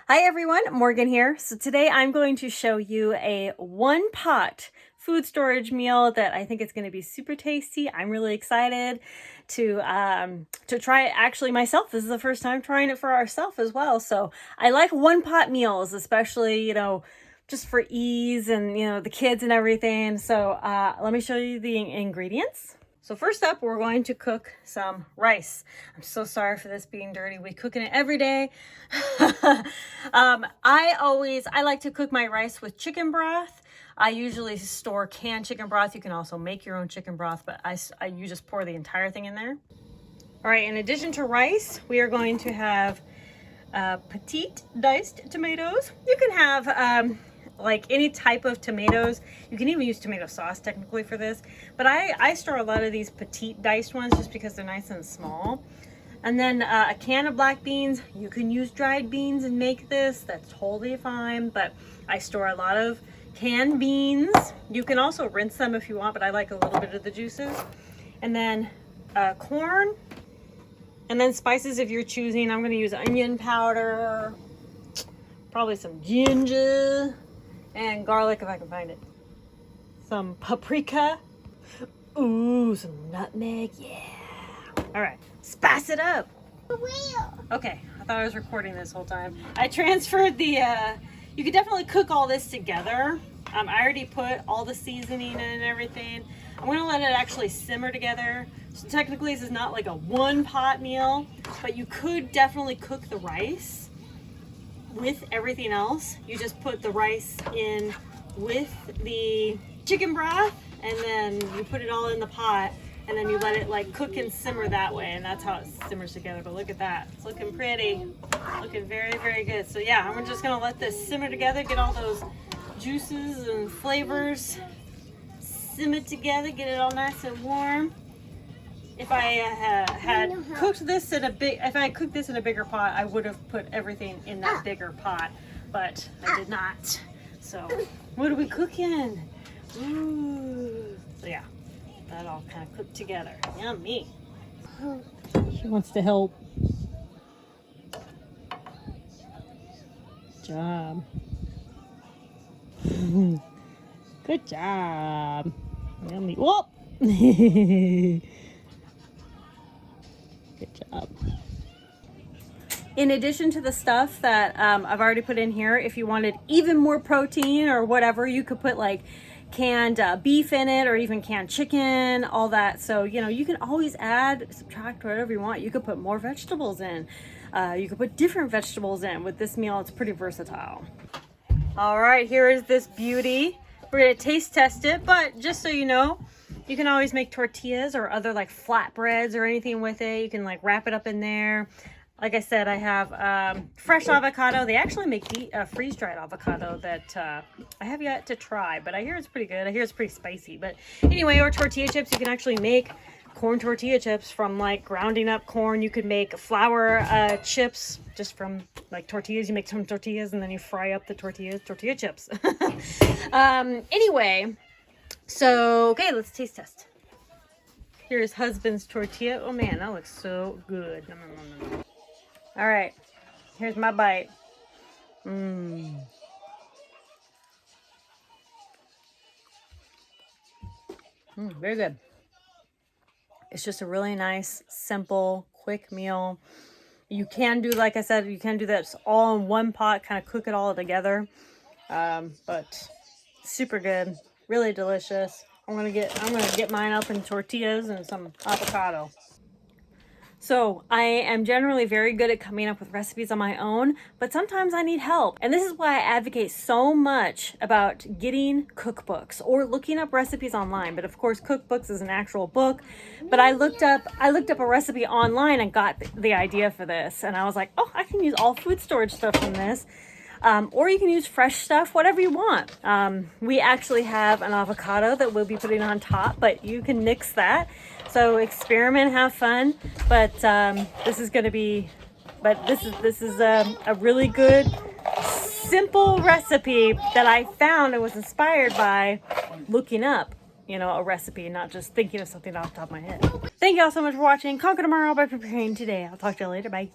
Hi everyone, Morgan here. So today I'm going to show you a one pot food storage meal that I think is going to be super tasty. I'm really excited to try it actually myself. This is the first time trying it for ourselves as well. So I like one pot meals, especially, just for ease and, the kids and everything. So let me show you the ingredients. So first up, we're going to cook some rice. I'm so sorry for this being dirty. We cooking it every day. I like to cook my rice with chicken broth. I usually store canned chicken broth. You can also make your own chicken broth, but you just pour the entire thing in there. All right, in addition to rice, we are going to have petite diced tomatoes. You can have like any type of tomatoes. You can even use tomato sauce technically for this, but I store a lot of these petite diced ones just because they're nice and small. And then a can of black beans. You can use dried beans and make this, that's totally fine, but I store a lot of canned beans. You can also rinse them if you want, but I like a little bit of the juices. And then corn, and then spices if you're choosing. I'm going to use onion powder, probably some ginger, and garlic if I can find it. Some paprika. Ooh, some nutmeg. Yeah. All right, spice it up. Okay, I thought I was recording this whole time. I transferred the, you could definitely cook all this together. I already put all the seasoning in and everything. I'm gonna let it actually simmer together. So technically this is not like a one pot meal, but you could definitely cook the rice with everything else. You just put the rice in with the chicken broth, and then you put it all in the pot, and then you let it like cook and simmer that way, and that's how it simmers together. But look at that, it's looking pretty, looking very, very good. So yeah, I'm just gonna let this simmer together, get all those juices and flavors simmer together, get it all nice and warm. If I had cooked this in a bigger pot, I would have put everything in that bigger pot, but I did not. So what are we cooking? Ooh. So yeah, that all kind of cooked together. Yummy. She wants to help. Good job. Good job. Yummy. Whoop. Good job. In addition to the stuff that I've already put in here, if you wanted even more protein or whatever, you could put like canned beef in it, or even canned chicken, all that. So, you can always add, subtract, whatever you want. You could put more vegetables in. You could put different vegetables in. With this meal, it's pretty versatile. All right, here is this beauty. We're gonna taste test it, but just so you know, you can always make tortillas or other like flatbreads or anything with it. You can like wrap it up in there. Like I said, I have fresh avocado. They actually make freeze-dried avocado that I have yet to try, but I hear it's pretty good. I hear it's pretty spicy. But anyway, or tortilla chips. You can actually make corn tortilla chips from like grounding up corn. You could make flour chips just from like tortillas. You make some tortillas and then you fry up the tortilla chips. Anyway, so okay, let's taste test. Here's husband's tortilla. Oh man, that looks so good. All right, here's my bite. Very good. It's just a really nice, simple, quick meal. You can do, like I said, you can do this all in one pot, kind of cook it all together. But super good, really delicious. I'm gonna get mine up in tortillas and some avocado. So I am generally very good at coming up with recipes on my own, but sometimes I need help. And this is why I advocate so much about getting cookbooks or looking up recipes online. But of course, cookbooks is an actual book. But I looked up a recipe online and got the idea for this. And I was like, oh, I can use all food storage stuff from this. Or you can use fresh stuff, whatever you want. We actually have an avocado that we'll be putting on top, but you can mix that. So experiment, have fun. But this is a really good, simple recipe that I found and was inspired by looking up, a recipe, not just thinking of something off the top of my head. Thank you all so much for watching. Conquer tomorrow by preparing today. I'll talk to you later. Bye.